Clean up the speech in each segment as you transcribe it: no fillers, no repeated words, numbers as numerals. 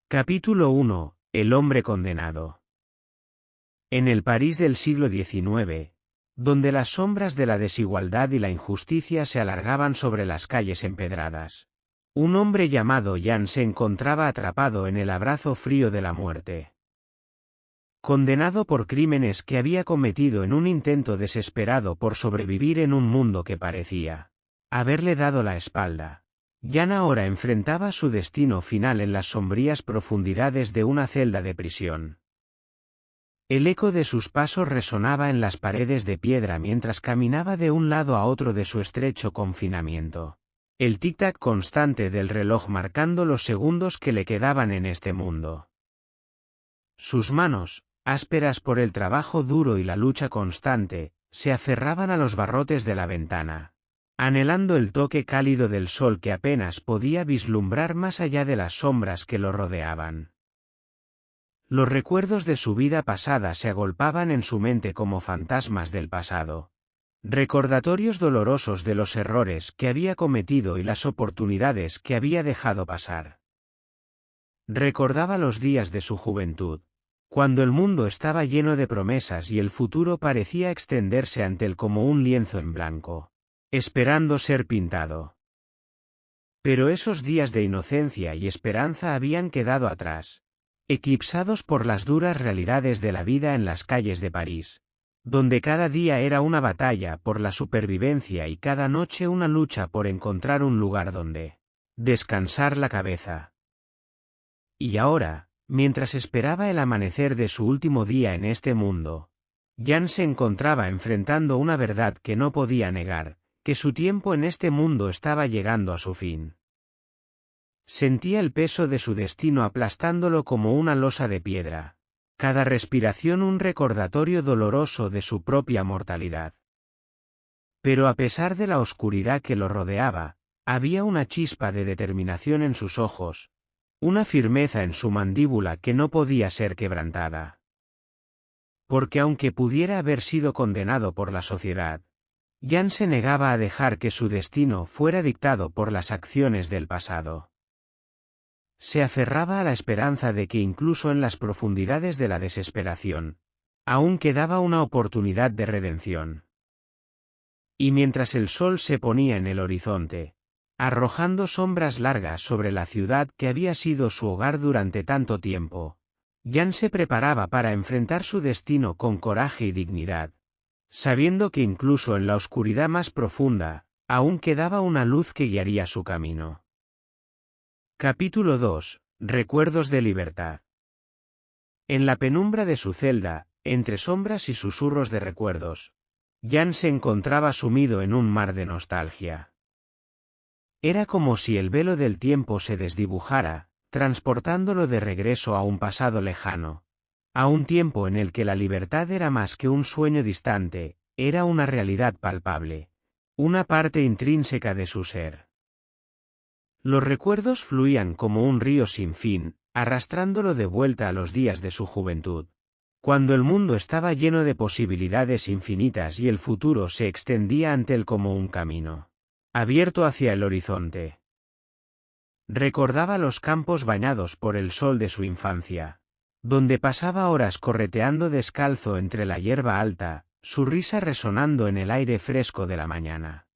Capítulo 1. El hombre condenado. En el París del siglo XIX, donde las sombras de la desigualdad y la injusticia se alargaban sobre las calles empedradas, un hombre llamado Jan se encontraba atrapado en el abrazo frío de la muerte. Condenado por crímenes que había cometido en un intento desesperado por sobrevivir en un mundo que parecía haberle dado la espalda, Jan ahora enfrentaba su destino final en las sombrías profundidades de una celda de prisión. El eco de sus pasos resonaba en las paredes de piedra mientras caminaba de un lado a otro de su estrecho confinamiento, el tic-tac constante del reloj marcando los segundos que le quedaban en este mundo. Sus manos, ásperas por el trabajo duro y la lucha constante, se aferraban a los barrotes de la ventana, anhelando el toque cálido del sol que apenas podía vislumbrar más allá de las sombras que lo rodeaban. Los recuerdos de su vida pasada se agolpaban en su mente como fantasmas del pasado, recordatorios dolorosos de los errores que había cometido y las oportunidades que había dejado pasar. Recordaba los días de su juventud, cuando el mundo estaba lleno de promesas y el futuro parecía extenderse ante él como un lienzo en blanco, esperando ser pintado. Pero esos días de inocencia y esperanza habían quedado atrás, eclipsados por las duras realidades de la vida en las calles de París, donde cada día era una batalla por la supervivencia y cada noche una lucha por encontrar un lugar donde descansar la cabeza. Y ahora, mientras esperaba el amanecer de su último día en este mundo, Jan se encontraba enfrentando una verdad que no podía negar, que su tiempo en este mundo estaba llegando a su fin. Sentía el peso de su destino aplastándolo como una losa de piedra, cada respiración un recordatorio doloroso de su propia mortalidad. Pero a pesar de la oscuridad que lo rodeaba, había una chispa de determinación en sus ojos, una firmeza en su mandíbula que no podía ser quebrantada. Porque aunque pudiera haber sido condenado por la sociedad, Jan se negaba a dejar que su destino fuera dictado por las acciones del pasado. Se aferraba a la esperanza de que incluso en las profundidades de la desesperación, aún quedaba una oportunidad de redención. Y mientras el sol se ponía en el horizonte, arrojando sombras largas sobre la ciudad que había sido su hogar durante tanto tiempo, Jan se preparaba para enfrentar su destino con coraje y dignidad, sabiendo que incluso en la oscuridad más profunda, aún quedaba una luz que guiaría su camino. Capítulo 2. Recuerdos de libertad. En la penumbra de su celda, entre sombras y susurros de recuerdos, Jan se encontraba sumido en un mar de nostalgia. Era como si el velo del tiempo se desdibujara, transportándolo de regreso a un pasado lejano, a un tiempo en el que la libertad era más que un sueño distante, era una realidad palpable, una parte intrínseca de su ser. Los recuerdos fluían como un río sin fin, arrastrándolo de vuelta a los días de su juventud, cuando el mundo estaba lleno de posibilidades infinitas y el futuro se extendía ante él como un camino abierto hacia el horizonte. Recordaba los campos bañados por el sol de su infancia, donde pasaba horas correteando descalzo entre la hierba alta, su risa resonando en el aire fresco de la mañana.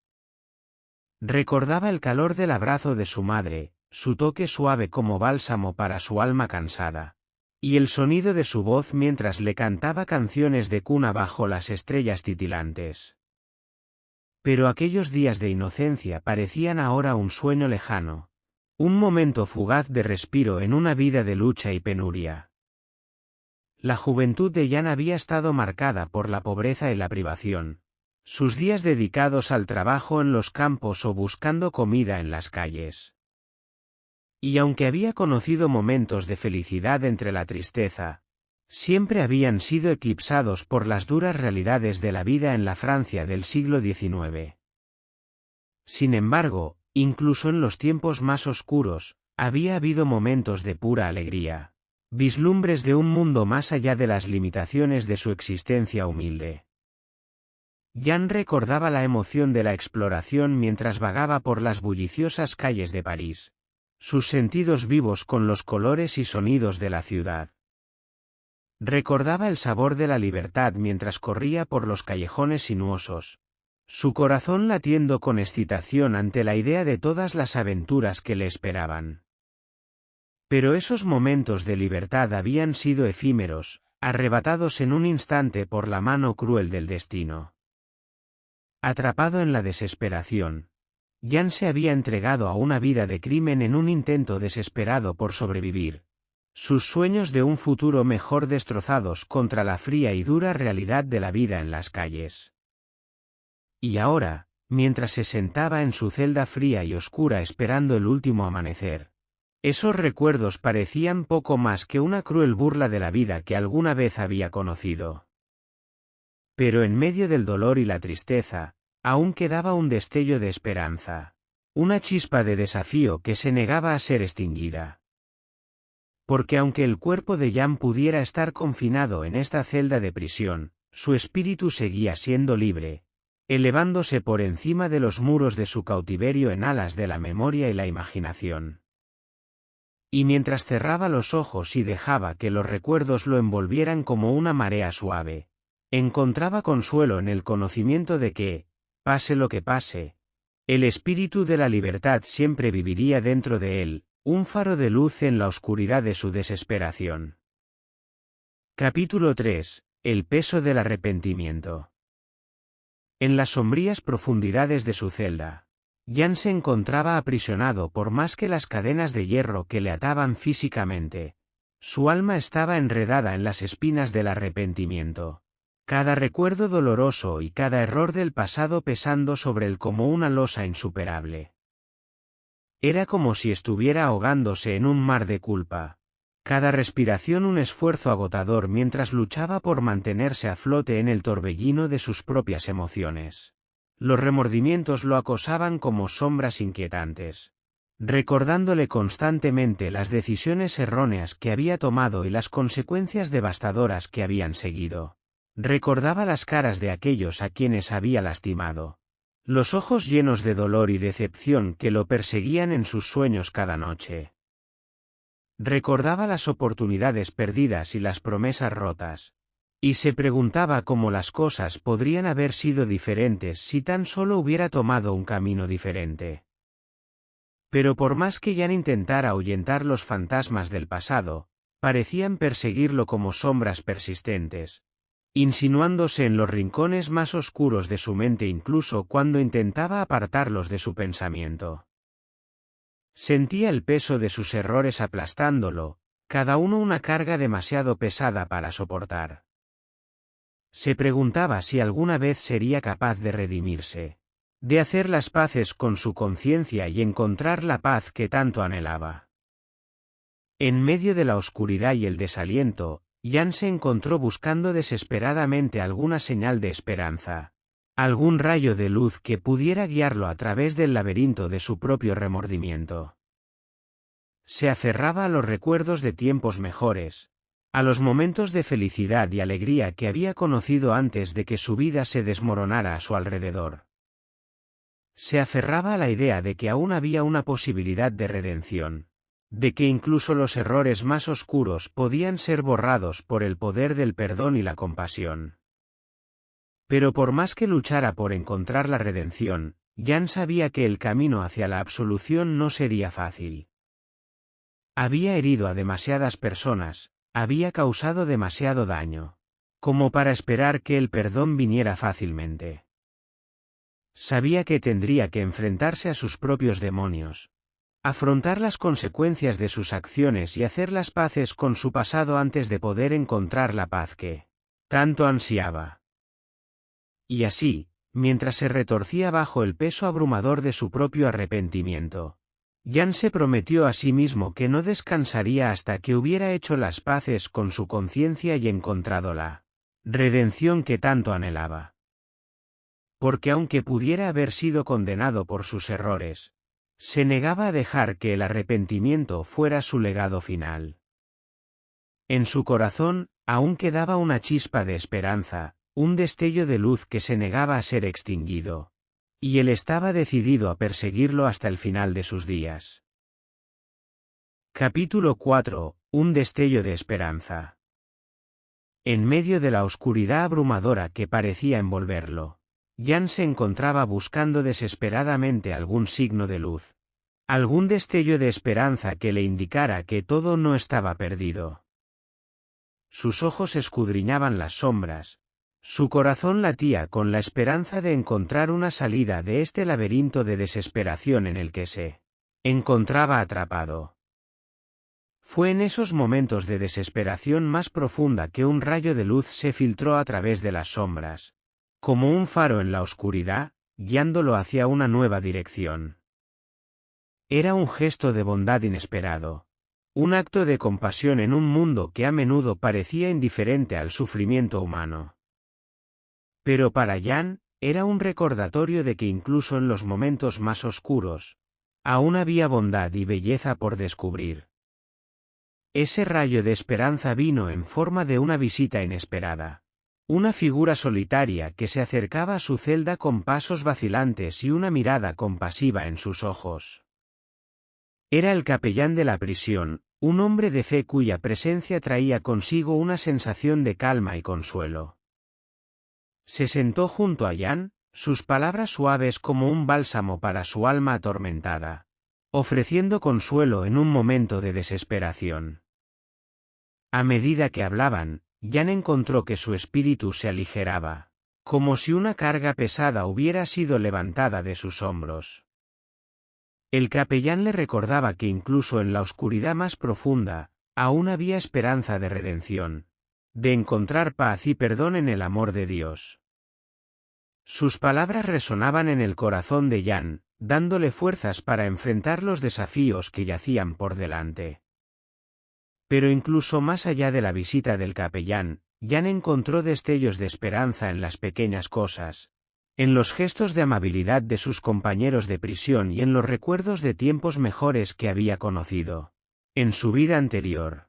Recordaba el calor del abrazo de su madre, su toque suave como bálsamo para su alma cansada, y el sonido de su voz mientras le cantaba canciones de cuna bajo las estrellas titilantes. Pero aquellos días de inocencia parecían ahora un sueño lejano, un momento fugaz de respiro en una vida de lucha y penuria. La juventud de Jan había estado marcada por la pobreza y la privación, sus días dedicados al trabajo en los campos o buscando comida en las calles. Y aunque había conocido momentos de felicidad entre la tristeza, siempre habían sido eclipsados por las duras realidades de la vida en la Francia del siglo XIX. Sin embargo, incluso en los tiempos más oscuros, había habido momentos de pura alegría, vislumbres de un mundo más allá de las limitaciones de su existencia humilde. Jan recordaba la emoción de la exploración mientras vagaba por las bulliciosas calles de París, sus sentidos vivos con los colores y sonidos de la ciudad. Recordaba el sabor de la libertad mientras corría por los callejones sinuosos, su corazón latiendo con excitación ante la idea de todas las aventuras que le esperaban. Pero esos momentos de libertad habían sido efímeros, arrebatados en un instante por la mano cruel del destino. Atrapado en la desesperación, Jan se había entregado a una vida de crimen en un intento desesperado por sobrevivir, sus sueños de un futuro mejor destrozados contra la fría y dura realidad de la vida en las calles. Y ahora, mientras se sentaba en su celda fría y oscura esperando el último amanecer, esos recuerdos parecían poco más que una cruel burla de la vida que alguna vez había conocido. Pero en medio del dolor y la tristeza, aún quedaba un destello de esperanza, una chispa de desafío que se negaba a ser extinguida. Porque aunque el cuerpo de Jan pudiera estar confinado en esta celda de prisión, su espíritu seguía siendo libre, elevándose por encima de los muros de su cautiverio en alas de la memoria y la imaginación. Y mientras cerraba los ojos y dejaba que los recuerdos lo envolvieran como una marea suave, encontraba consuelo en el conocimiento de que, pase lo que pase, el espíritu de la libertad siempre viviría dentro de él, un faro de luz en la oscuridad de su desesperación. Capítulo 3. El peso del arrepentimiento. En las sombrías profundidades de su celda, Jan se encontraba aprisionado por más que las cadenas de hierro que le ataban físicamente. Su alma estaba enredada en las espinas del arrepentimiento, cada recuerdo doloroso y cada error del pasado pesando sobre él como una losa insuperable. Era como si estuviera ahogándose en un mar de culpa, cada respiración un esfuerzo agotador mientras luchaba por mantenerse a flote en el torbellino de sus propias emociones. Los remordimientos lo acosaban como sombras inquietantes, recordándole constantemente las decisiones erróneas que había tomado y las consecuencias devastadoras que habían seguido. Recordaba las caras de aquellos a quienes había lastimado, los ojos llenos de dolor y decepción que lo perseguían en sus sueños cada noche. Recordaba las oportunidades perdidas y las promesas rotas, y se preguntaba cómo las cosas podrían haber sido diferentes si tan solo hubiera tomado un camino diferente. Pero por más que Jan intentara ahuyentar los fantasmas del pasado, parecían perseguirlo como sombras persistentes, insinuándose en los rincones más oscuros de su mente incluso cuando intentaba apartarlos de su pensamiento. Sentía el peso de sus errores aplastándolo, cada uno una carga demasiado pesada para soportar. Se preguntaba si alguna vez sería capaz de redimirse, de hacer las paces con su conciencia y encontrar la paz que tanto anhelaba. En medio de la oscuridad y el desaliento, Jan se encontró buscando desesperadamente alguna señal de esperanza, algún rayo de luz que pudiera guiarlo a través del laberinto de su propio remordimiento. Se aferraba a los recuerdos de tiempos mejores, a los momentos de felicidad y alegría que había conocido antes de que su vida se desmoronara a su alrededor. Se aferraba a la idea de que aún había una posibilidad de redención, de que incluso los errores más oscuros podían ser borrados por el poder del perdón y la compasión. Pero por más que luchara por encontrar la redención, Jan sabía que el camino hacia la absolución no sería fácil. Había herido a demasiadas personas, había causado demasiado daño, como para esperar que el perdón viniera fácilmente. Sabía que tendría que enfrentarse a sus propios demonios, afrontar las consecuencias de sus acciones y hacer las paces con su pasado antes de poder encontrar la paz que tanto ansiaba. Y así, mientras se retorcía bajo el peso abrumador de su propio arrepentimiento, Jan se prometió a sí mismo que no descansaría hasta que hubiera hecho las paces con su conciencia y encontrado la redención que tanto anhelaba. Porque aunque pudiera haber sido condenado por sus errores, se negaba a dejar que el arrepentimiento fuera su legado final. En su corazón, aún quedaba una chispa de esperanza, un destello de luz que se negaba a ser extinguido, y él estaba decidido a perseguirlo hasta el final de sus días. Capítulo 4. Un destello de esperanza. En medio de la oscuridad abrumadora que parecía envolverlo, Jan se encontraba buscando desesperadamente algún signo de luz. Algún destello de esperanza que le indicara que todo no estaba perdido. Sus ojos escudriñaban las sombras. Su corazón latía con la esperanza de encontrar una salida de este laberinto de desesperación en el que se encontraba atrapado. Fue en esos momentos de desesperación más profunda que un rayo de luz se filtró a través de las sombras, como un faro en la oscuridad, guiándolo hacia una nueva dirección. Era un gesto de bondad inesperado, un acto de compasión en un mundo que a menudo parecía indiferente al sufrimiento humano. Pero para Jan, era un recordatorio de que incluso en los momentos más oscuros, aún había bondad y belleza por descubrir. Ese rayo de esperanza vino en forma de una visita inesperada. Una figura solitaria que se acercaba a su celda con pasos vacilantes y una mirada compasiva en sus ojos. Era el capellán de la prisión, un hombre de fe cuya presencia traía consigo una sensación de calma y consuelo. Se sentó junto a Jan, sus palabras suaves como un bálsamo para su alma atormentada, ofreciendo consuelo en un momento de desesperación. A medida que hablaban, Jan encontró que su espíritu se aligeraba, como si una carga pesada hubiera sido levantada de sus hombros. El capellán le recordaba que incluso en la oscuridad más profunda, aún había esperanza de redención, de encontrar paz y perdón en el amor de Dios. Sus palabras resonaban en el corazón de Jan, dándole fuerzas para enfrentar los desafíos que yacían por delante. Pero incluso más allá de la visita del capellán, Jan encontró destellos de esperanza en las pequeñas cosas, en los gestos de amabilidad de sus compañeros de prisión y en los recuerdos de tiempos mejores que había conocido en su vida anterior.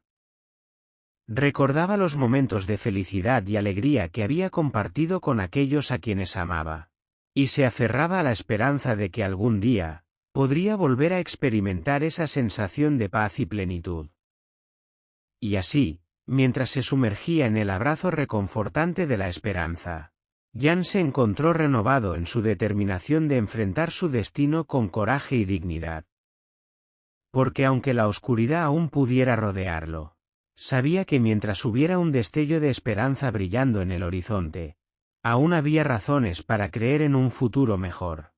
Recordaba los momentos de felicidad y alegría que había compartido con aquellos a quienes amaba, y se aferraba a la esperanza de que algún día podría volver a experimentar esa sensación de paz y plenitud. Y así, mientras se sumergía en el abrazo reconfortante de la esperanza, Jan se encontró renovado en su determinación de enfrentar su destino con coraje y dignidad. Porque aunque la oscuridad aún pudiera rodearlo, sabía que mientras hubiera un destello de esperanza brillando en el horizonte, aún había razones para creer en un futuro mejor.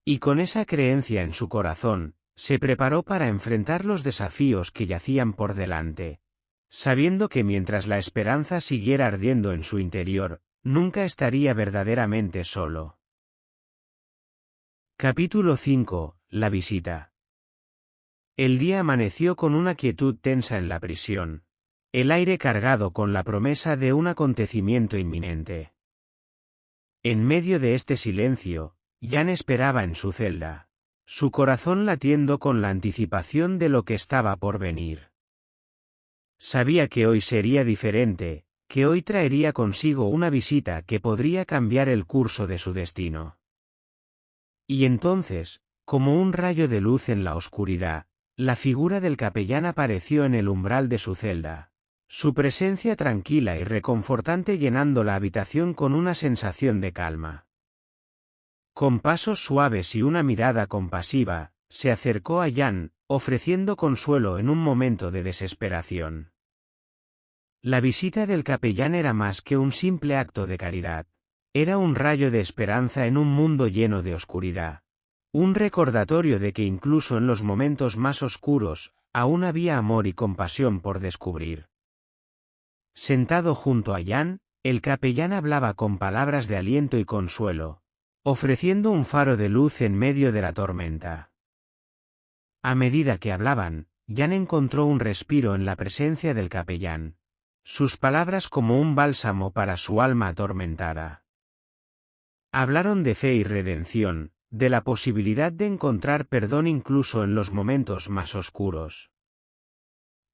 Y con esa creencia en su corazón, se preparó para enfrentar los desafíos que yacían por delante, sabiendo que mientras la esperanza siguiera ardiendo en su interior, nunca estaría verdaderamente solo. Capítulo 5. La visita. El día amaneció con una quietud tensa en la prisión, el aire cargado con la promesa de un acontecimiento inminente. En medio de este silencio, Jan esperaba en su celda, su corazón latiendo con la anticipación de lo que estaba por venir. Sabía que hoy sería diferente, que hoy traería consigo una visita que podría cambiar el curso de su destino. Y entonces, como un rayo de luz en la oscuridad, la figura del capellán apareció en el umbral de su celda, su presencia tranquila y reconfortante llenando la habitación con una sensación de calma. Con pasos suaves y una mirada compasiva, se acercó a Jan, ofreciendo consuelo en un momento de desesperación. La visita del capellán era más que un simple acto de caridad. Era un rayo de esperanza en un mundo lleno de oscuridad. Un recordatorio de que incluso en los momentos más oscuros, aún había amor y compasión por descubrir. Sentado junto a Jan, el capellán hablaba con palabras de aliento y consuelo, ofreciendo un faro de luz en medio de la tormenta. A medida que hablaban, Jan encontró un respiro en la presencia del capellán, sus palabras como un bálsamo para su alma atormentada. Hablaron de fe y redención, de la posibilidad de encontrar perdón incluso en los momentos más oscuros.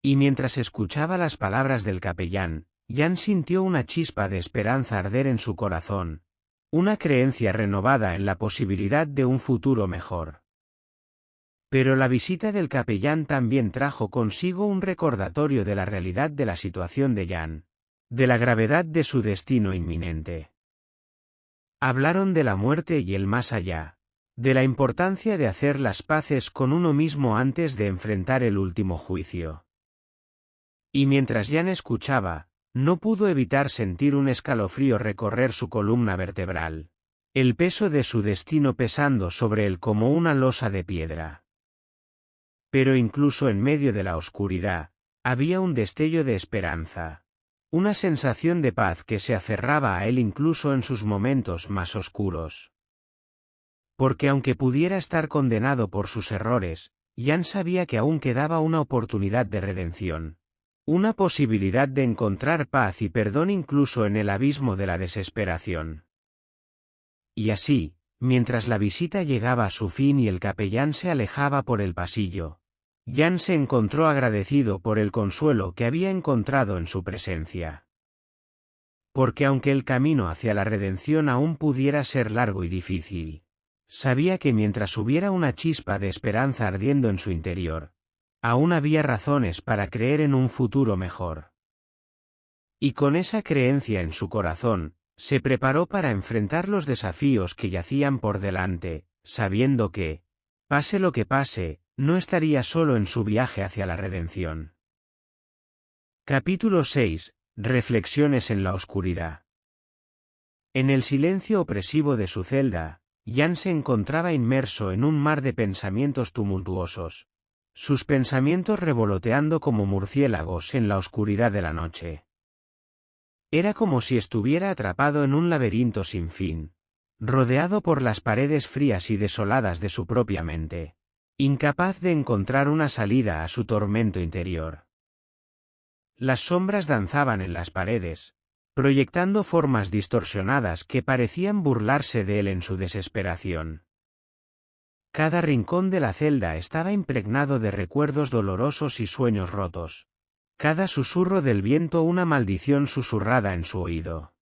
Y mientras escuchaba las palabras del capellán, Jan sintió una chispa de esperanza arder en su corazón, una creencia renovada en la posibilidad de un futuro mejor. Pero la visita del capellán también trajo consigo un recordatorio de la realidad de la situación de Jan, de la gravedad de su destino inminente. Hablaron de la muerte y el más allá, de la importancia de hacer las paces con uno mismo antes de enfrentar el último juicio. Y mientras Jan escuchaba, no pudo evitar sentir un escalofrío recorrer su columna vertebral, el peso de su destino pesando sobre él como una losa de piedra. Pero incluso en medio de la oscuridad, había un destello de esperanza, una sensación de paz que se aferraba a él incluso en sus momentos más oscuros. Porque aunque pudiera estar condenado por sus errores, Jan sabía que aún quedaba una oportunidad de redención, una posibilidad de encontrar paz y perdón incluso en el abismo de la desesperación. Y así, mientras la visita llegaba a su fin y el capellán se alejaba por el pasillo, Jan se encontró agradecido por el consuelo que había encontrado en su presencia. Porque aunque el camino hacia la redención aún pudiera ser largo y difícil, sabía que mientras hubiera una chispa de esperanza ardiendo en su interior, aún había razones para creer en un futuro mejor. Y con esa creencia en su corazón, se preparó para enfrentar los desafíos que yacían por delante, sabiendo que, pase lo que pase, no estaría solo en su viaje hacia la redención. Capítulo 6. Reflexiones en la oscuridad. En el silencio opresivo de su celda, Jan se encontraba inmerso en un mar de pensamientos tumultuosos, sus pensamientos revoloteando como murciélagos en la oscuridad de la noche. Era como si estuviera atrapado en un laberinto sin fin, rodeado por las paredes frías y desoladas de su propia mente, incapaz de encontrar una salida a su tormento interior. Las sombras danzaban en las paredes, proyectando formas distorsionadas que parecían burlarse de él en su desesperación. Cada rincón de la celda estaba impregnado de recuerdos dolorosos y sueños rotos. Cada susurro del viento una maldición susurrada en su oído.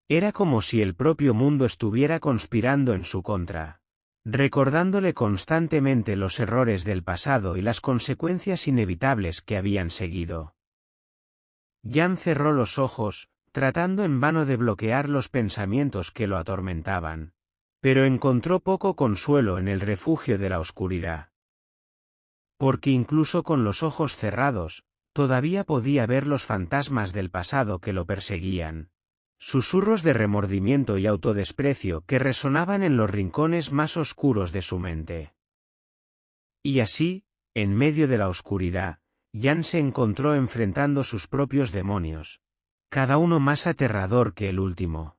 Era como si el propio mundo estuviera conspirando en su contra, recordándole constantemente los errores del pasado y las consecuencias inevitables que habían seguido. Jan cerró los ojos, tratando en vano de bloquear los pensamientos que lo atormentaban, pero encontró poco consuelo en el refugio de la oscuridad. Porque incluso con los ojos cerrados, todavía podía ver los fantasmas del pasado que lo perseguían, susurros de remordimiento y autodesprecio que resonaban en los rincones más oscuros de su mente. Y así, en medio de la oscuridad, Jan se encontró enfrentando sus propios demonios, cada uno más aterrador que el último.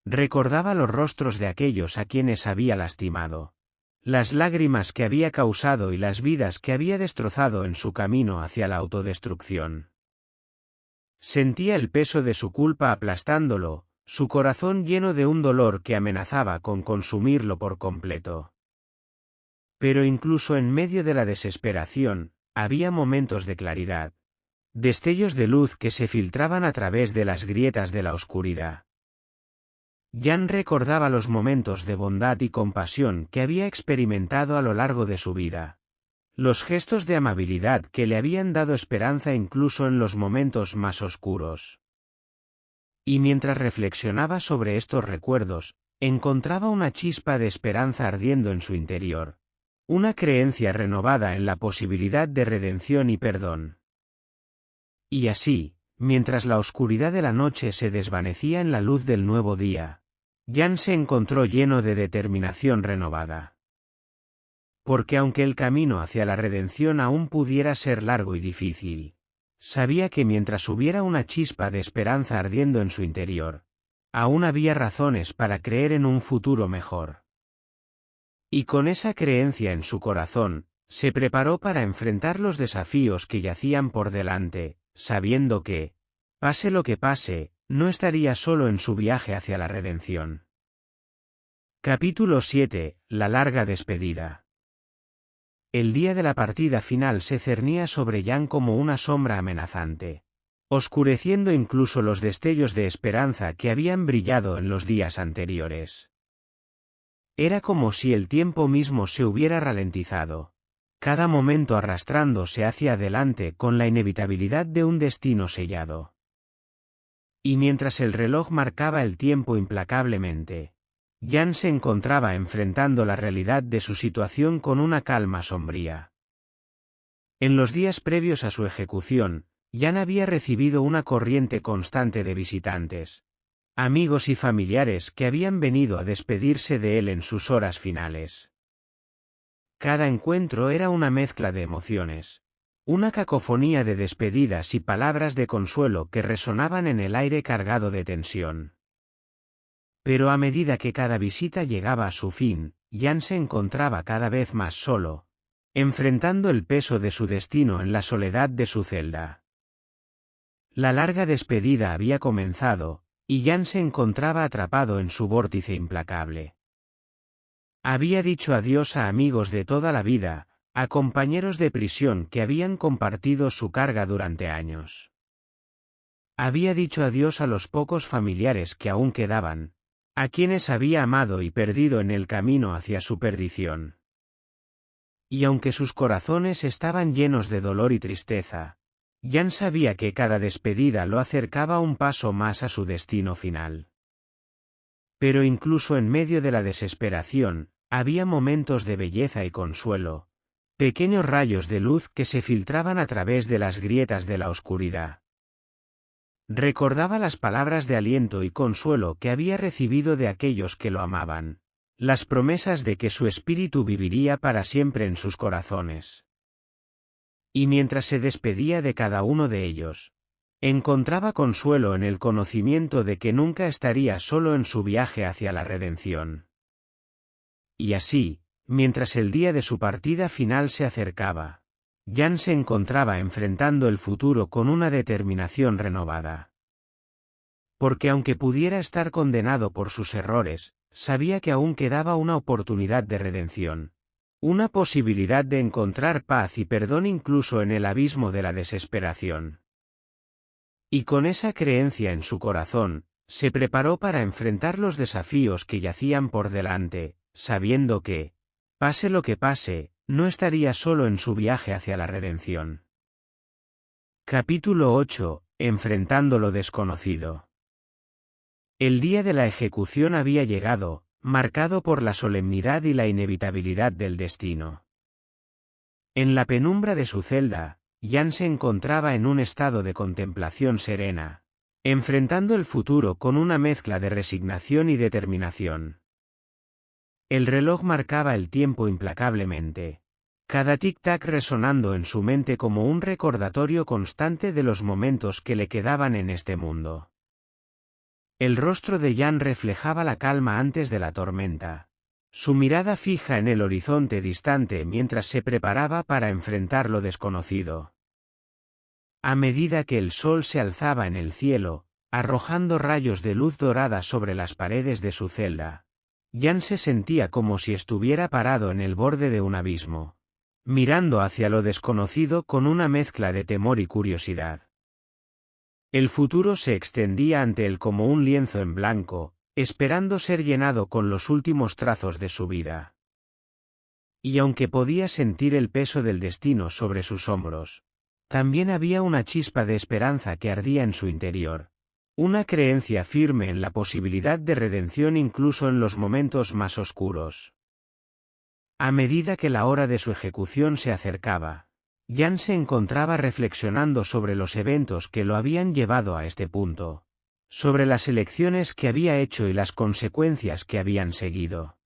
Recordaba los rostros de aquellos a quienes había lastimado, las lágrimas que había causado y las vidas que había destrozado en su camino hacia la autodestrucción. Sentía el peso de su culpa aplastándolo, su corazón lleno de un dolor que amenazaba con consumirlo por completo. Pero incluso en medio de la desesperación, había momentos de claridad, destellos de luz que se filtraban a través de las grietas de la oscuridad. Jan recordaba los momentos de bondad y compasión que había experimentado a lo largo de su vida, los gestos de amabilidad que le habían dado esperanza incluso en los momentos más oscuros. Y mientras reflexionaba sobre estos recuerdos, encontraba una chispa de esperanza ardiendo en su interior, una creencia renovada en la posibilidad de redención y perdón. Y así, mientras la oscuridad de la noche se desvanecía en la luz del nuevo día, Jan se encontró lleno de determinación renovada. Porque aunque el camino hacia la redención aún pudiera ser largo y difícil, sabía que mientras hubiera una chispa de esperanza ardiendo en su interior, aún había razones para creer en un futuro mejor. Y con esa creencia en su corazón, se preparó para enfrentar los desafíos que yacían por delante, sabiendo que, pase lo que pase, no estaría solo en su viaje hacia la redención. Capítulo 7. La larga despedida. El día de la partida final se cernía sobre Jan como una sombra amenazante, oscureciendo incluso los destellos de esperanza que habían brillado en los días anteriores. Era como si el tiempo mismo se hubiera ralentizado, cada momento arrastrándose hacia adelante con la inevitabilidad de un destino sellado. Y mientras el reloj marcaba el tiempo implacablemente, Jan se encontraba enfrentando la realidad de su situación con una calma sombría. En los días previos a su ejecución, Jan había recibido una corriente constante de visitantes, amigos y familiares que habían venido a despedirse de él en sus horas finales. Cada encuentro era una mezcla de emociones, una cacofonía de despedidas y palabras de consuelo que resonaban en el aire cargado de tensión. Pero a medida que cada visita llegaba a su fin, Jan se encontraba cada vez más solo, enfrentando el peso de su destino en la soledad de su celda. La larga despedida había comenzado, y Jan se encontraba atrapado en su vórtice implacable. Había dicho adiós a amigos de toda la vida, a compañeros de prisión que habían compartido su carga durante años. Había dicho adiós a los pocos familiares que aún quedaban, a quienes había amado y perdido en el camino hacia su perdición. Y aunque sus corazones estaban llenos de dolor y tristeza, Jan sabía que cada despedida lo acercaba un paso más a su destino final. Pero incluso en medio de la desesperación, había momentos de belleza y consuelo, pequeños rayos de luz que se filtraban a través de las grietas de la oscuridad. Recordaba las palabras de aliento y consuelo que había recibido de aquellos que lo amaban, las promesas de que su espíritu viviría para siempre en sus corazones. Y mientras se despedía de cada uno de ellos, encontraba consuelo en el conocimiento de que nunca estaría solo en su viaje hacia la redención. Y así, mientras el día de su partida final se acercaba, Jan se encontraba enfrentando el futuro con una determinación renovada. Porque aunque pudiera estar condenado por sus errores, sabía que aún quedaba una oportunidad de redención, una posibilidad de encontrar paz y perdón incluso en el abismo de la desesperación. Y con esa creencia en su corazón, se preparó para enfrentar los desafíos que yacían por delante, sabiendo que, pase lo que pase, no estaría solo en su viaje hacia la redención. Capítulo 8. Enfrentando lo desconocido. El día de la ejecución había llegado, marcado por la solemnidad y la inevitabilidad del destino. En la penumbra de su celda, Jan se encontraba en un estado de contemplación serena, enfrentando el futuro con una mezcla de resignación y determinación. El reloj marcaba el tiempo implacablemente, cada tic-tac resonando en su mente como un recordatorio constante de los momentos que le quedaban en este mundo. El rostro de Jan reflejaba la calma antes de la tormenta, su mirada fija en el horizonte distante mientras se preparaba para enfrentar lo desconocido. A medida que el sol se alzaba en el cielo, arrojando rayos de luz dorada sobre las paredes de su celda, Jan se sentía como si estuviera parado en el borde de un abismo, mirando hacia lo desconocido con una mezcla de temor y curiosidad. El futuro se extendía ante él como un lienzo en blanco, esperando ser llenado con los últimos trazos de su vida. Y aunque podía sentir el peso del destino sobre sus hombros, también había una chispa de esperanza que ardía en su interior, una creencia firme en la posibilidad de redención incluso en los momentos más oscuros. A medida que la hora de su ejecución se acercaba, Jan se encontraba reflexionando sobre los eventos que lo habían llevado a este punto, sobre las elecciones que había hecho y las consecuencias que habían seguido.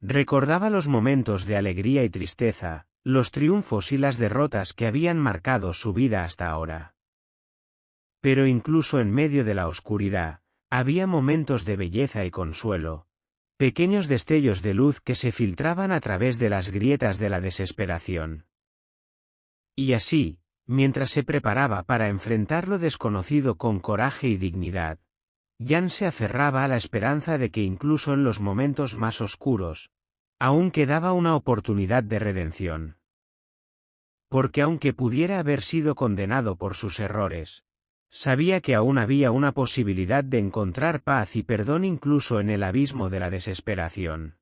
Recordaba los momentos de alegría y tristeza, los triunfos y las derrotas que habían marcado su vida hasta ahora. Pero incluso en medio de la oscuridad, había momentos de belleza y consuelo, pequeños destellos de luz que se filtraban a través de las grietas de la desesperación. Y así, mientras se preparaba para enfrentar lo desconocido con coraje y dignidad, Jan se aferraba a la esperanza de que incluso en los momentos más oscuros, aún quedaba una oportunidad de redención. Porque aunque pudiera haber sido condenado por sus errores, Sabía que aún había una posibilidad de encontrar paz y perdón incluso en el abismo de la desesperación.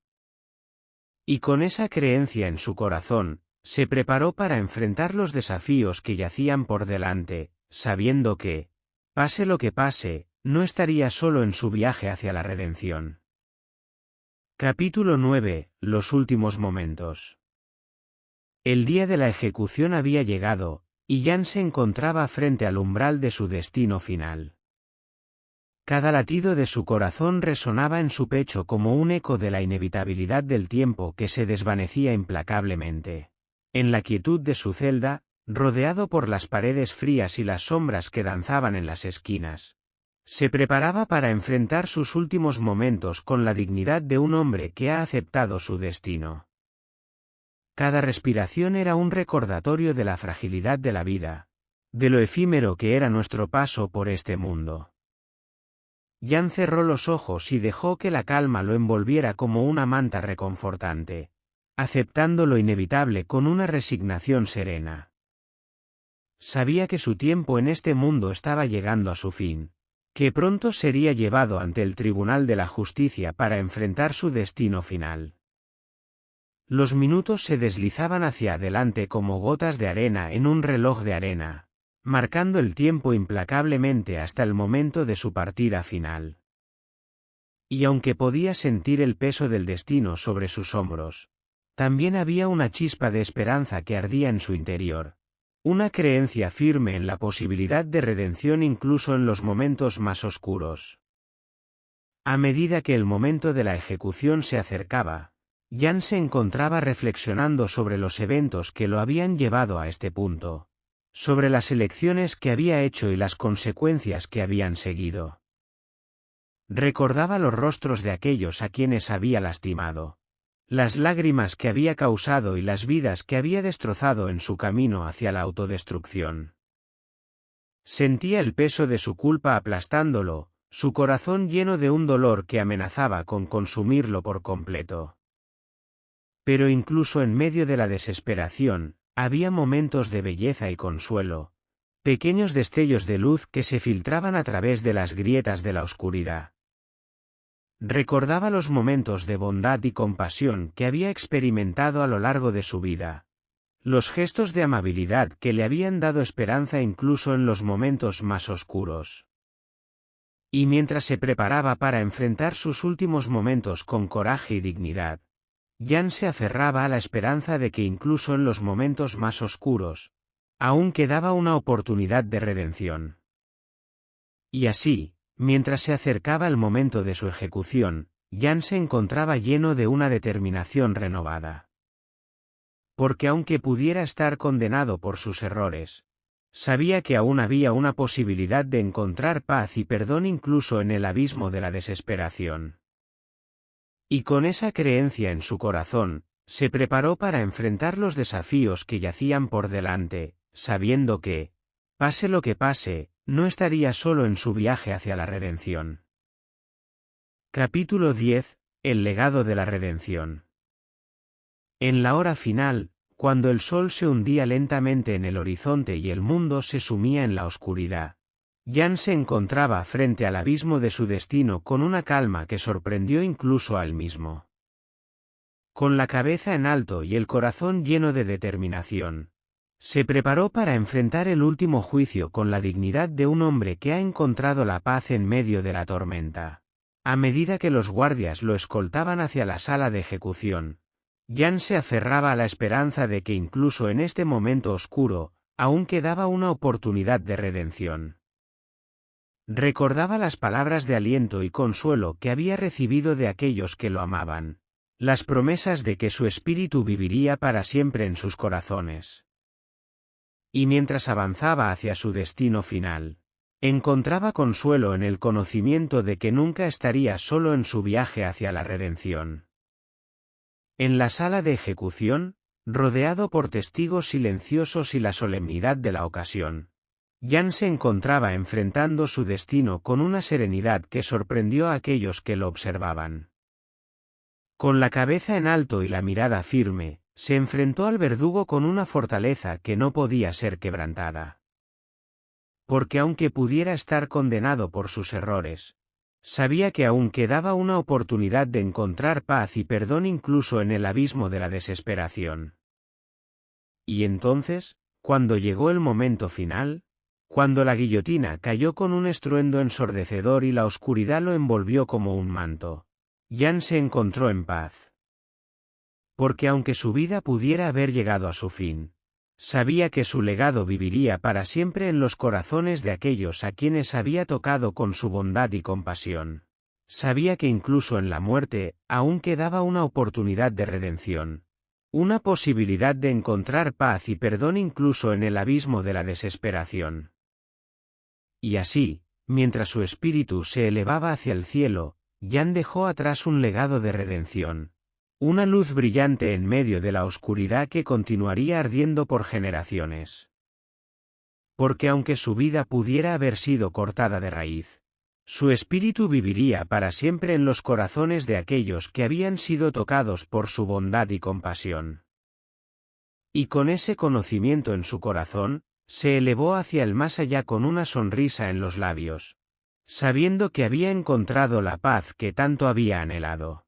Y con esa creencia en su corazón, se preparó para enfrentar los desafíos que yacían por delante, sabiendo que, pase lo que pase, no estaría solo en su viaje hacia la redención. Capítulo 9. Los últimos momentos. El día de la ejecución había llegado, y Jan se encontraba frente al umbral de su destino final. Cada latido de su corazón resonaba en su pecho como un eco de la inevitabilidad del tiempo que se desvanecía implacablemente. En la quietud de su celda, rodeado por las paredes frías y las sombras que danzaban en las esquinas, se preparaba para enfrentar sus últimos momentos con la dignidad de un hombre que ha aceptado su destino. Cada respiración era un recordatorio de la fragilidad de la vida, de lo efímero que era nuestro paso por este mundo. Jan cerró los ojos y dejó que la calma lo envolviera como una manta reconfortante, aceptando lo inevitable con una resignación serena. Sabía que su tiempo en este mundo estaba llegando a su fin, que pronto sería llevado ante el tribunal de la justicia para enfrentar su destino final. Los minutos se deslizaban hacia adelante como gotas de arena en un reloj de arena, marcando el tiempo implacablemente hasta el momento de su partida final. Y aunque podía sentir el peso del destino sobre sus hombros, también había una chispa de esperanza que ardía en su interior, una creencia firme en la posibilidad de redención incluso en los momentos más oscuros. A medida que el momento de la ejecución se acercaba, Jan se encontraba reflexionando sobre los eventos que lo habían llevado a este punto, sobre las elecciones que había hecho y las consecuencias que habían seguido. Recordaba los rostros de aquellos a quienes había lastimado, las lágrimas que había causado y las vidas que había destrozado en su camino hacia la autodestrucción. Sentía el peso de su culpa aplastándolo, su corazón lleno de un dolor que amenazaba con consumirlo por completo. Pero incluso en medio de la desesperación, había momentos de belleza y consuelo, pequeños destellos de luz que se filtraban a través de las grietas de la oscuridad. Recordaba los momentos de bondad y compasión que había experimentado a lo largo de su vida, los gestos de amabilidad que le habían dado esperanza incluso en los momentos más oscuros. Y mientras se preparaba para enfrentar sus últimos momentos con coraje y dignidad, Jan se aferraba a la esperanza de que incluso en los momentos más oscuros, aún quedaba una oportunidad de redención. Y así, mientras se acercaba el momento de su ejecución, Jan se encontraba lleno de una determinación renovada. Porque aunque pudiera estar condenado por sus errores, sabía que aún había una posibilidad de encontrar paz y perdón incluso en el abismo de la desesperación. Y con esa creencia en su corazón, se preparó para enfrentar los desafíos que yacían por delante, sabiendo que, pase lo que pase, no estaría solo en su viaje hacia la redención. Capítulo 10. El legado de la redención. En la hora final, cuando el sol se hundía lentamente en el horizonte y el mundo se sumía en la oscuridad, Jan se encontraba frente al abismo de su destino con una calma que sorprendió incluso a él mismo. Con la cabeza en alto y el corazón lleno de determinación, se preparó para enfrentar el último juicio con la dignidad de un hombre que ha encontrado la paz en medio de la tormenta. A medida que los guardias lo escoltaban hacia la sala de ejecución, Jan se aferraba a la esperanza de que incluso en este momento oscuro, aún quedaba una oportunidad de redención. Recordaba las palabras de aliento y consuelo que había recibido de aquellos que lo amaban, las promesas de que su espíritu viviría para siempre en sus corazones. Y mientras avanzaba hacia su destino final, encontraba consuelo en el conocimiento de que nunca estaría solo en su viaje hacia la redención. En la sala de ejecución, rodeado por testigos silenciosos y la solemnidad de la ocasión, Jan se encontraba enfrentando su destino con una serenidad que sorprendió a aquellos que lo observaban. Con la cabeza en alto y la mirada firme, se enfrentó al verdugo con una fortaleza que no podía ser quebrantada. porque aunque pudiera estar condenado por sus errores, sabía que aún quedaba una oportunidad de encontrar paz y perdón incluso en el abismo de la desesperación. Y entonces, cuando llegó el momento final, cuando la guillotina cayó con un estruendo ensordecedor y la oscuridad lo envolvió como un manto, Jan se encontró en paz. Porque aunque su vida pudiera haber llegado a su fin, sabía que su legado viviría para siempre en los corazones de aquellos a quienes había tocado con su bondad y compasión. Sabía que incluso en la muerte, aún quedaba una oportunidad de redención. Una posibilidad de encontrar paz y perdón incluso en el abismo de la desesperación. Y así, mientras su espíritu se elevaba hacia el cielo, Jan dejó atrás un legado de redención. Una luz brillante en medio de la oscuridad que continuaría ardiendo por generaciones. Porque aunque su vida pudiera haber sido cortada de raíz, su espíritu viviría para siempre en los corazones de aquellos que habían sido tocados por su bondad y compasión. Y con ese conocimiento en su corazón, se elevó hacia el más allá con una sonrisa en los labios, sabiendo que había encontrado la paz que tanto había anhelado.